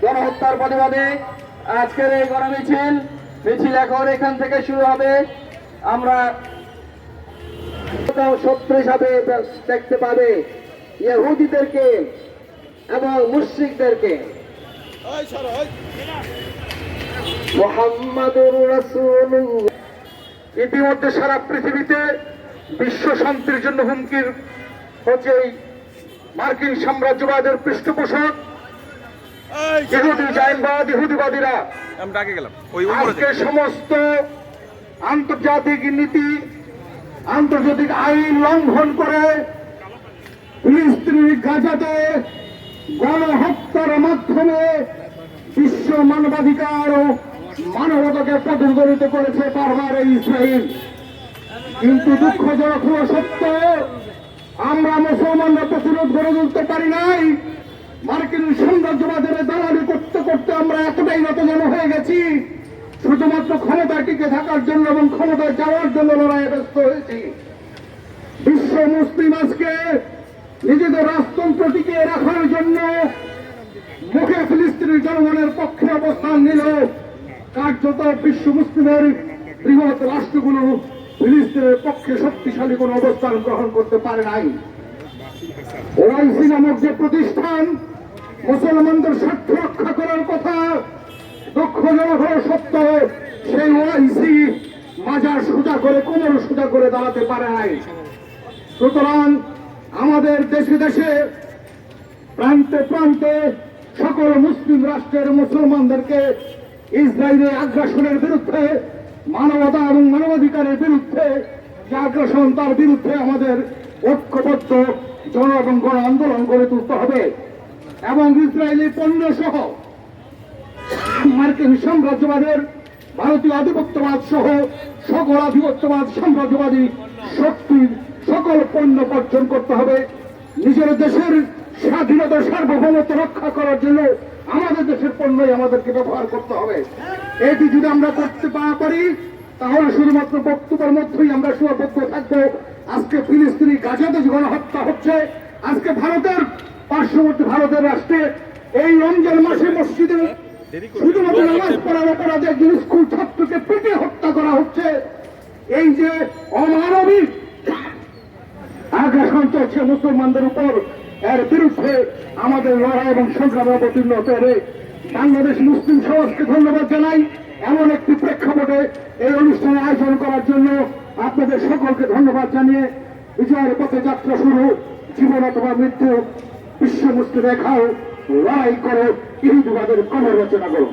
গণহত্যার প্রতিবাদে আজকের এই গণমিছিল এখন এখান থেকে শুরু হবে। আমরা শত্রু হিসাবে দেখতে পাবে ইহুদিদেরকে এবং মুশরিকদেরকে। মুহাম্মাদুর রাসূলুল্লাহ। ইতিমধ্যে সারা পৃথিবীতে বিশ্ব শান্তির জন্য হুমকির হচ্ছে মার্কিন সাম্রাজ্যবাদের পৃষ্ঠপোষক ইহুদি জায়নবাদ, ইহুদিবাদীরা আজকে সমস্ত আন্তর্জাতিক নীতি, আন্তর্জাতিক আইন লঙ্ঘন করে ফিলিস্তিনের গাজাতে গণহত্যার মাধ্যমে বিশ্ব মানবাধিকার ও মানবতাকে প্রতিফলিত করেছে বারবার ইসরায়েল। কিন্তু দুঃখজনক হলো সত্য, আমরা মুসলমানরা প্রতিরোধ গড়ে তুলতে পারি নাই। মার্কিন সাম্রাজ্যবাদের দালালি করতে করতে আমরা এতটাই নতজন হয়ে গেছি, শুধুমাত্র ক্ষমতা টিকে থাকার জন্য এবং ক্ষমতায় যাওয়ার জন্য লড়াইয়ে ব্যস্ত হয়েছি। বিশ্ব মুসলিম আজকে নিজেদের রাজতন্ত্র টিকিয়ে রাখার জন্য মুখে ফিলিস্তিনের জনগণের পক্ষে অবস্থান নিল। কার্যত বিশ্ব মুসলিমের বৃহৎ রাষ্ট্রগুলো ফিলিস্তিনের পক্ষে শক্তিশালী কোন অবস্থান গ্রহণ করতে পারে নাই। ওআইসি নামক যে প্রতিষ্ঠান মুসলমানদের স্বার্থ রক্ষা করার কথা, দুঃখজনক হলো সত্য, সেই ওআইসি মাজার সোজা করে, কোমর সোজা করে দাঁড়াতে পারে নাই। সুতরাং আমাদের দেশে দেশে প্রান্তে প্রান্তে সকল মুসলিম রাষ্ট্রের মুসলমানদেরকে ইসরায়েলের আগ্রাসনের বিরুদ্ধে, মানবতা এবং মানবাধিকারের বিরুদ্ধে যে আগ্রাসন, তার বিরুদ্ধে আমাদের ঐক্যবদ্ধ জন এবং গণ আন্দোলন গড়ে তুলতে হবে এবং ইসরায়েলি পণ্য সহ মার্কিন সাম্রাজ্যবাদের, ভারতীয় আধিপত্যবাদ সহ সকল আধিপত্যবাদ সাম্রাজ্যবাদী শক্তির সকল পণ্য বর্জন করতে হবে। নিজের দেশের স্বাধীনতা সার্বভৌমত্ব রক্ষা করার জন্য আমাদের দেশের পণ্যই আমাদেরকে ব্যবহার করতে হবে। এটি যদি আমরা করতে পারি তাহলে শুধুমাত্র বক্তব্যের মধ্যেই আমরা সীমাবদ্ধ থাকবো। আজকে ফিলিস্তিনি গাজাতে গণহত্যা হচ্ছে, আজকে ভারতের পার্শ্ববর্তী ভারতের রাষ্ট্রে এই রমজান মাসে মসজিদে শুধুমাত্র নামাজ পড়ার অপরাধে একজন স্কুল ছাত্রকে পেটে হত্যা করা হচ্ছে। এই যে অমানবিক আগ্রাসন চলছে মুসলমানদের উপর, এর বিরুদ্ধে আমাদের লড়াই এবং সংগ্রামে অবতীর্ণ হতে হবে। বাংলাদেশ মুসলিম সমাজকে ধন্যবাদ জানাই এমন একটি প্রেক্ষাপটে এই অনুষ্ঠানে আয়োজন করার জন্য। আপনাদের সকলকে ধন্যবাদ জানিয়ে বিজয়ের পথে যাত্রা শুরু। জীবন অথবা মৃত্যু, বিশ্ব মুসলিম দেখাও, লড়াই করো, ইহুদিবাদের কবর রচনা করো।